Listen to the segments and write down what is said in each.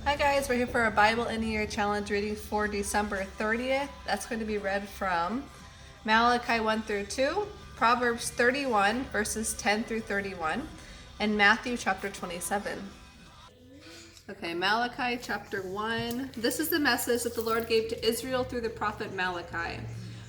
Hi guys, we're here for our Bible in a Year Challenge reading for December 30th. That's going to be read from Malachi 1 through 2, Proverbs 31 verses 10 through 31, and Matthew chapter 27. Okay, Malachi chapter 1. This is the message that the Lord gave to Israel through the prophet Malachi.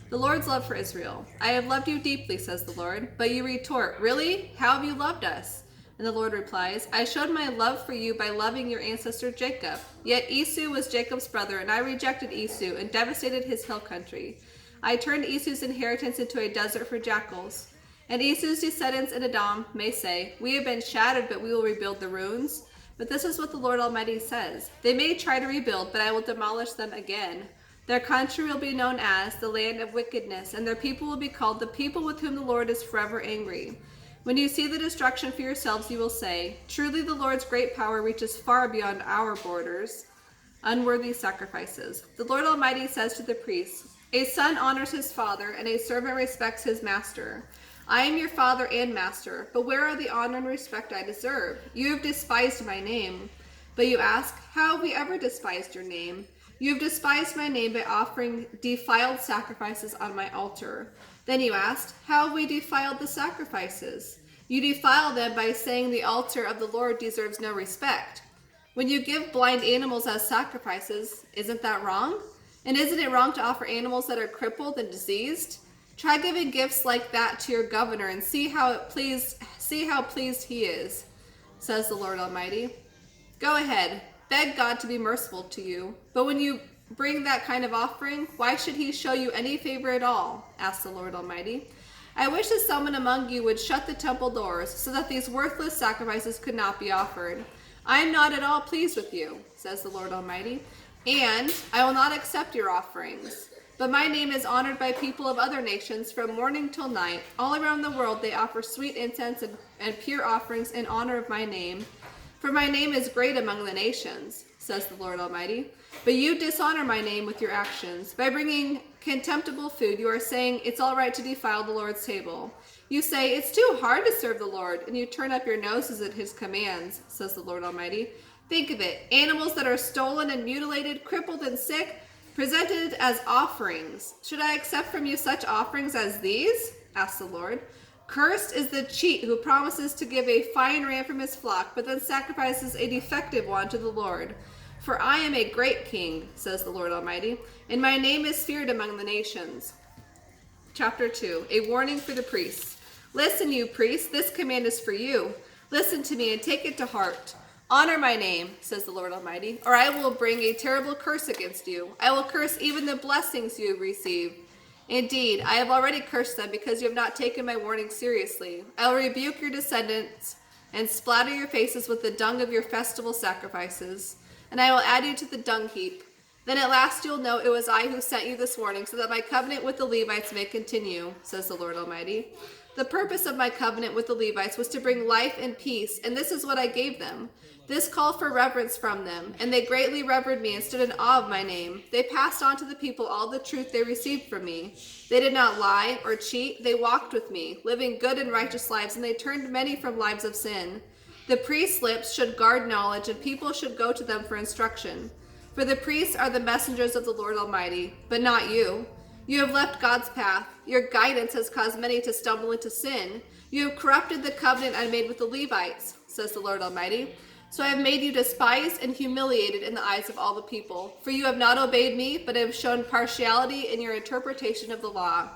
The Lord's love for Israel. I have loved you deeply, says the Lord. But you retort, really? How have you loved us? And the Lord replies, I showed my love for you by loving your ancestor Jacob. Yet Esau was Jacob's brother, and I rejected Esau and devastated his hill country. I turned Esau's inheritance into a desert for jackals. And Esau's descendants in Edom may say, we have been shattered, but we will rebuild the ruins. But this is what the Lord Almighty says. They may try to rebuild, but I will demolish them again. Their country will be known as the land of wickedness, and their people will be called the people with whom the Lord is forever angry. When you see the destruction for yourselves, you will say, truly the Lord's great power reaches far beyond our borders. Unworthy sacrifices. The Lord Almighty says to the priests, a son honors his father, and a servant respects his master. I am your father and master, but where are the honor and respect I deserve? You have despised my name. But you ask, how have we ever despised your name? You have despised my name by offering defiled sacrifices on my altar. Then you asked, how have we defiled the sacrifices? You defile them by saying the altar of the Lord deserves no respect. When you give blind animals as sacrifices, isn't that wrong? And isn't it wrong to offer animals that are crippled and diseased? Try giving gifts like that to your governor and see how pleased he is, says the Lord Almighty. Go ahead, beg God to be merciful to you. But when you bring that kind of offering, why should he show you any favor at all? Asks the Lord Almighty. I wish that someone among you would shut the temple doors so that these worthless sacrifices could not be offered. I am not at all pleased with you, says the Lord Almighty, and I will not accept your offerings. But my name is honored by people of other nations from morning till night. All around the world they offer sweet incense and pure offerings in honor of my name. For my name is great among the nations, says the Lord Almighty. But you dishonor my name with your actions. By bringing contemptible food, you are saying it's all right to defile the Lord's table. You say it's too hard to serve the Lord, and you turn up your noses at his commands, says the Lord Almighty. Think of it, animals that are stolen and mutilated, crippled and sick, presented as offerings. Should I accept from you such offerings as these? Asks the Lord. Cursed is the cheat who promises to give a fine ram from his flock, but then sacrifices a defective one to the Lord. For I am a great king, says the Lord Almighty, and my name is feared among the nations. Chapter 2, a warning for the priests. Listen, you priests, this command is for you. Listen to me and take it to heart. Honor my name, says the Lord Almighty, or I will bring a terrible curse against you. I will curse even the blessings you have received. Indeed, I have already cursed them because you have not taken my warning seriously. I will rebuke your descendants and splatter your faces with the dung of your festival sacrifices, and I will add you to the dung heap. Then at last you'll know it was I who sent you this warning, so that my covenant with the Levites may continue, says the Lord Almighty. The purpose of my covenant with the Levites was to bring life and peace, and this is what I gave them. This called for reverence from them, and they greatly revered me and stood in awe of my name. They passed on to the people all the truth they received from me. They did not lie or cheat. They walked with me, living good and righteous lives, and they turned many from lives of sin. The priests' lips should guard knowledge, and people should go to them for instruction. For the priests are the messengers of the Lord Almighty, but not you. You have left God's path. Your guidance has caused many to stumble into sin. You have corrupted the covenant I made with the Levites, says the Lord Almighty. So I have made you despised and humiliated in the eyes of all the people. For you have not obeyed me, but have shown partiality in your interpretation of the law.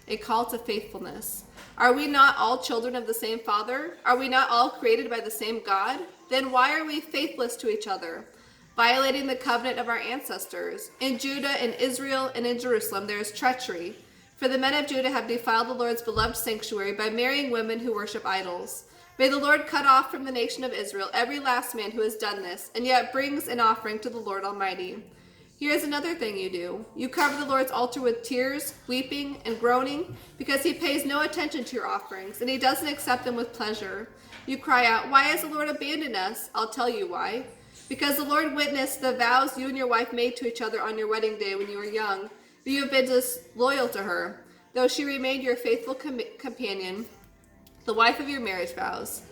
A call to faithfulness. Are we not all children of the same Father? Are we not all created by the same God? Then why are we faithless to each other, violating the covenant of our ancestors? In Judah and Israel and in Jerusalem there is treachery. For the men of Judah have defiled the Lord's beloved sanctuary by marrying women who worship idols. May the Lord cut off from the nation of Israel every last man who has done this, and yet brings an offering to the Lord Almighty. Here is another thing you do. You cover the Lord's altar with tears, weeping, and groaning, because he pays no attention to your offerings, and he doesn't accept them with pleasure. You cry out, why has the Lord abandoned us? I'll tell you why. Because the Lord witnessed the vows you and your wife made to each other on your wedding day when you were young, but you have been disloyal to her, though she remained your faithful companion, the wife of your marriage vows.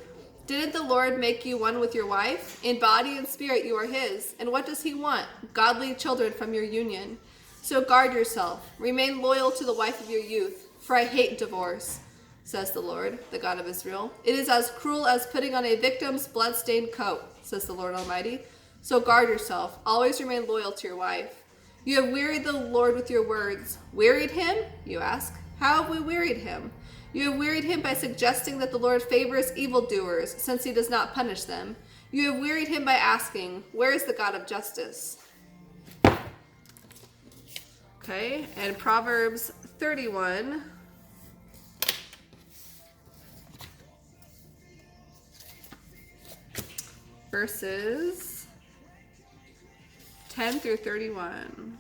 Didn't the Lord make you one with your wife? In body and spirit you are his. And what does he want? Godly children from your union. So guard yourself. Remain loyal to the wife of your youth, for I hate divorce, says the Lord, the God of Israel. It is as cruel as putting on a victim's blood-stained coat, says the Lord Almighty. So guard yourself. Always remain loyal to your wife. You have wearied the Lord with your words. Wearied him, you ask? How have we wearied him? You have wearied him by suggesting that the Lord favors evildoers, since he does not punish them. You have wearied him by asking, where is the God of justice? Okay, and Proverbs 31. Verses 10 through 31.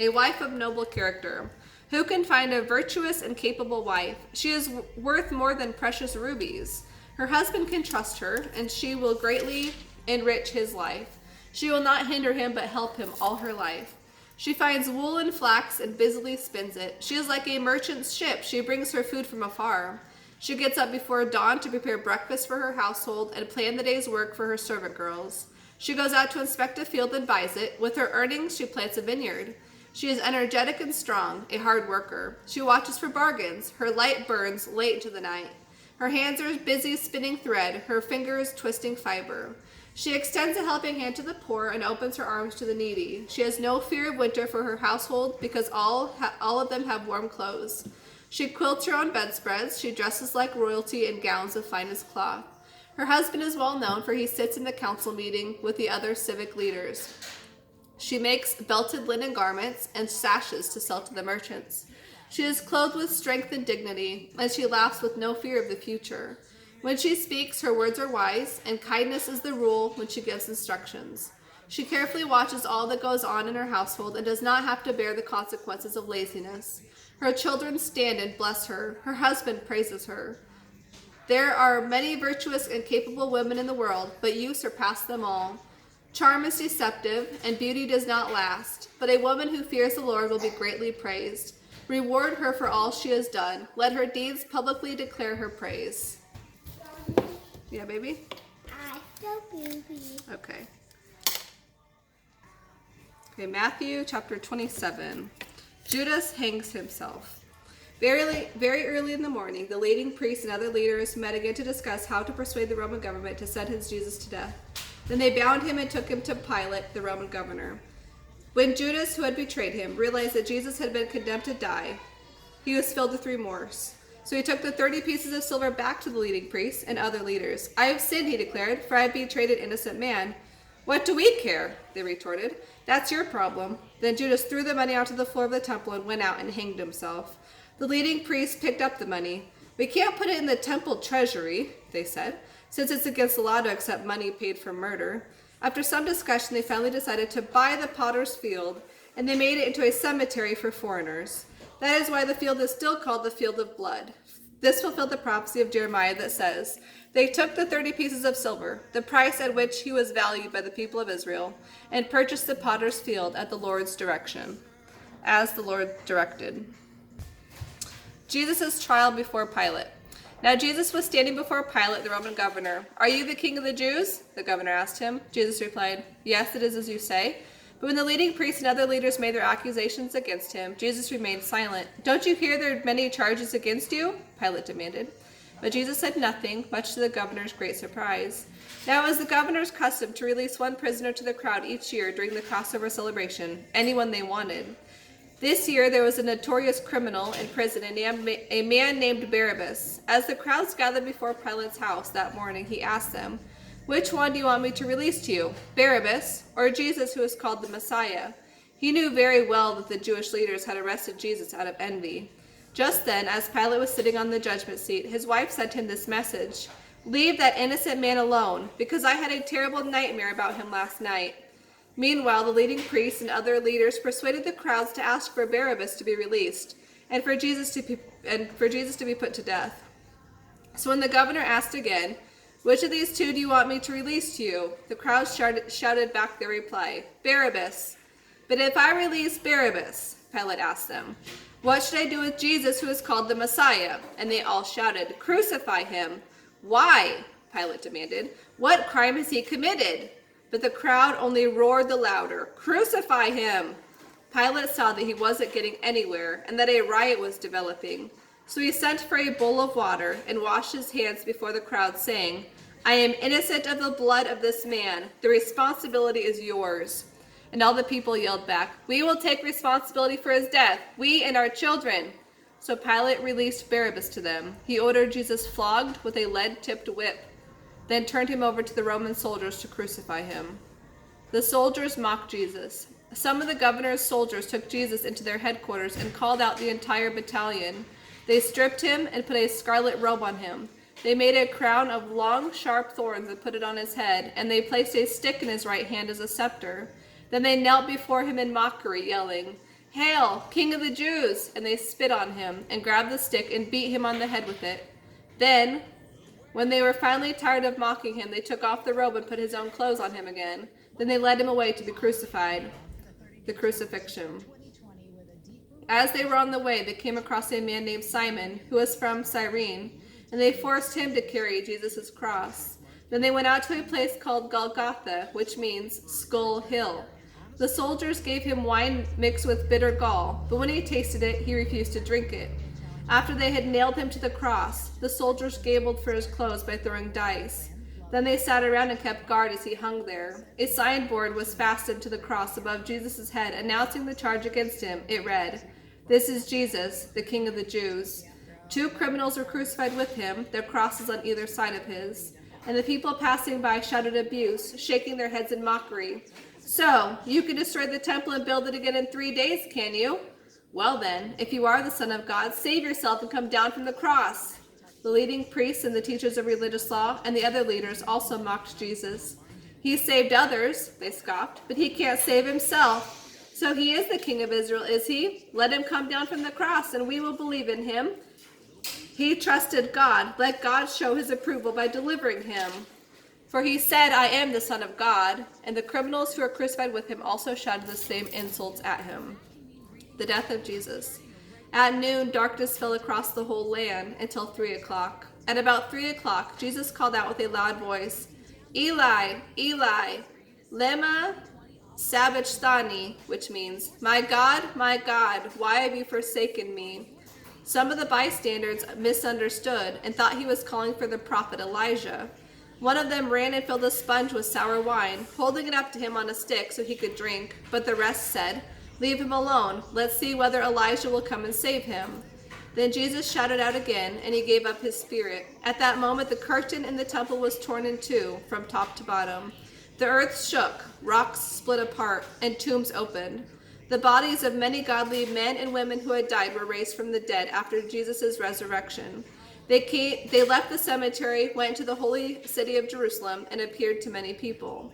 A wife of noble character. Who can find a virtuous and capable wife? She is worth more than precious rubies. Her husband can trust her, and she will greatly enrich his life. She will not hinder him, but help him all her life. She finds wool and flax and busily spins it. She is like a merchant's ship. She brings her food from afar. She gets up before dawn to prepare breakfast for her household and plan the day's work for her servant girls. She goes out to inspect a field and buys it. With her earnings, she plants a vineyard. She is energetic and strong, a hard worker. She watches for bargains. Her light burns late into the night. Her hands are busy spinning thread, her fingers twisting fiber. She extends a helping hand to the poor and opens her arms to the needy. She has no fear of winter for her household because all of them have warm clothes. She quilts her own bedspreads. She dresses like royalty in gowns of finest cloth. Her husband is well known, for he sits in the council meeting with the other civic leaders. She makes belted linen garments and sashes to sell to the merchants. She is clothed with strength and dignity, and she laughs with no fear of the future. When she speaks, her words are wise, and kindness is the rule when she gives instructions. She carefully watches all that goes on in her household and does not have to bear the consequences of laziness. Her children stand and bless her. Her husband praises her. There are many virtuous and capable women in the world, but you surpass them all. Charm is deceptive, and beauty does not last, but a woman who fears the Lord will be greatly praised. Reward her for all she has done. Let her deeds publicly declare her praise. Yeah, baby? I feel baby. Okay. Okay, Matthew chapter 27. Judas hangs himself. Very early in the morning, the leading priests and other leaders met again to discuss how to persuade the Roman government to sentence Jesus to death. Then they bound him and took him to Pilate, the Roman governor. When Judas, who had betrayed him, realized that Jesus had been condemned to die, he was filled with remorse. So he took the 30 pieces of silver back to the leading priests and other leaders. I have sinned, he declared, for I have betrayed an innocent man. What do we care? They retorted. That's your problem. Then Judas threw the money onto the floor of the temple and went out and hanged himself. The leading priests picked up the money. We can't put it in the temple treasury, they said, since it's against the law to accept money paid for murder. After some discussion, they finally decided to buy the potter's field, and they made it into a cemetery for foreigners. That is why the field is still called the Field of Blood. This fulfilled the prophecy of Jeremiah that says, they took the 30 pieces of silver, the price at which he was valued by the people of Israel, and purchased the potter's field at the Lord's direction, as the Lord directed. Jesus' trial before Pilate. Now Jesus was standing before Pilate, the Roman governor. Are you the king of the Jews? The governor asked him. Jesus replied, yes, it is as you say. But when the leading priests and other leaders made their accusations against him, Jesus remained silent. Don't you hear there are many charges against you? Pilate demanded. But Jesus said nothing, much to the governor's great surprise. Now it was the governor's custom to release one prisoner to the crowd each year during the Passover celebration, anyone they wanted. This year there was a notorious criminal in prison, a man named Barabbas. As the crowds gathered before Pilate's house that morning, he asked them, which one do you want me to release to you, Barabbas or Jesus, who is called the Messiah? He knew very well that the Jewish leaders had arrested Jesus out of envy. Just then, as Pilate was sitting on the judgment seat, his wife sent him this message, leave that innocent man alone, because I had a terrible nightmare about him last night. Meanwhile, the leading priests and other leaders persuaded the crowds to ask for Barabbas to be released and for Jesus to be put to death. So when the governor asked again, which of these two do you want me to release to you? The crowd shouted back their reply, Barabbas. But if I release Barabbas, Pilate asked them, what should I do with Jesus, who is called the Messiah? And they all shouted, crucify him. Why? Pilate demanded. What crime has he committed? But the crowd only roared the louder. Crucify him! Pilate saw that he wasn't getting anywhere and that a riot was developing. So he sent for a bowl of water and washed his hands before the crowd, saying, I am innocent of the blood of this man. The responsibility is yours. And all the people yelled back, We will take responsibility for his death, we and our children. So Pilate released Barabbas to them. He ordered Jesus flogged with a lead-tipped whip, then turned him over to the Roman soldiers to crucify him. The soldiers mocked Jesus. Some of the governor's soldiers took Jesus into their headquarters and called out the entire battalion. They stripped him and put a scarlet robe on him. They made a crown of long, sharp thorns and put it on his head, and they placed a stick in his right hand as a scepter. Then they knelt before him in mockery, yelling, Hail, King of the Jews! And they spit on him and grabbed the stick and beat him on the head with it. Then, when they were finally tired of mocking him, they took off the robe and put his own clothes on him again. Then they led him away to be crucified. The crucifixion. As they were on the way, they came across a man named Simon, who was from Cyrene, and they forced him to carry Jesus' cross. Then they went out to a place called Golgotha, which means Skull Hill. The soldiers gave him wine mixed with bitter gall, but when he tasted it, he refused to drink it. After they had nailed him to the cross, the soldiers gambled for his clothes by throwing dice. Then they sat around and kept guard as he hung there. A signboard was fastened to the cross above Jesus' head, announcing the charge against him. It read, This is Jesus, the King of the Jews. 2 criminals were crucified with him, their crosses on either side of his. And the people passing by shouted abuse, shaking their heads in mockery. So, you can destroy the temple and build it again in 3 days, can you? Well then, if you are the Son of God, save yourself and come down from the cross. The leading priests and the teachers of religious law and the other leaders also mocked Jesus. He saved others, they scoffed, but he can't save himself. So he is the King of Israel, is he? Let him come down from the cross and we will believe in him. He trusted God. Let God show his approval by delivering him. For he said, I am the Son of God. And the criminals who were crucified with him also shouted the same insults at him. The death of Jesus. At noon, darkness fell across the whole land until 3 o'clock. At about 3 o'clock, Jesus called out with a loud voice, Eli, Eli, lema sabachthani, which means, my God, why have you forsaken me? Some of the bystanders misunderstood and thought he was calling for the prophet Elijah. One of them ran and filled a sponge with sour wine, holding it up to him on a stick so he could drink, but the rest said, Leave him alone. Let's see whether Elijah will come and save him. Then Jesus shouted out again, and he gave up his spirit. At that moment, the curtain in the temple was torn in two, from top to bottom. The earth shook, rocks split apart, and tombs opened. The bodies of many godly men and women who had died were raised from the dead after Jesus' resurrection. They left the cemetery, went to the holy city of Jerusalem, and appeared to many people.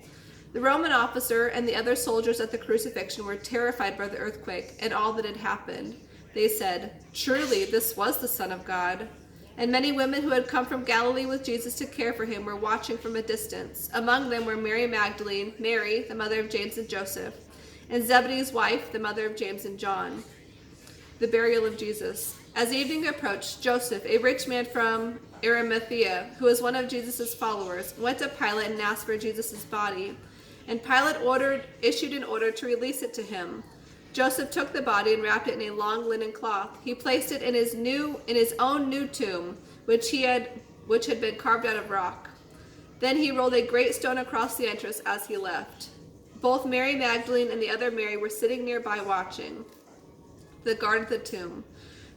The Roman officer and the other soldiers at the crucifixion were terrified by the earthquake and all that had happened. They said, Truly, this was the Son of God. And many women who had come from Galilee with Jesus to care for him were watching from a distance. Among them were Mary Magdalene, Mary, the mother of James and Joseph, and Zebedee's wife, the mother of James and John. The burial of Jesus. As evening approached, Joseph, a rich man from Arimathea, who was one of Jesus' followers, went to Pilate and asked for Jesus' body. And Pilate issued an order to release it to him. Joseph took the body and wrapped it in a long linen cloth. He placed it in his own new tomb, which had been carved out of rock. Then he rolled a great stone across the entrance as he left. Both Mary Magdalene and the other Mary were sitting nearby watching the guard of the tomb.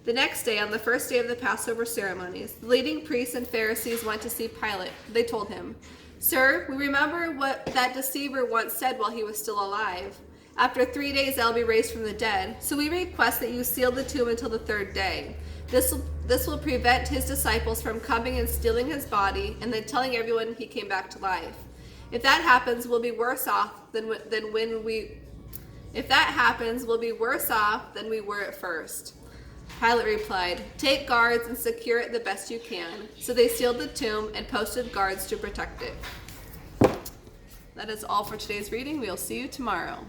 The next day, on the first day of the Passover ceremonies, the leading priests and Pharisees went to see Pilate. They told him, Sir, we remember what that deceiver once said while he was still alive. After 3 days, I'll be raised from the dead. So we request that you seal the tomb until the 3rd day. This will prevent his disciples from coming and stealing his body and then telling everyone he came back to life. If that happens, we'll be worse off than we were at first. Pilate replied, Take guards and secure it the best you can. So they sealed the tomb and posted guards to protect it. That is all for today's reading. We'll see you tomorrow.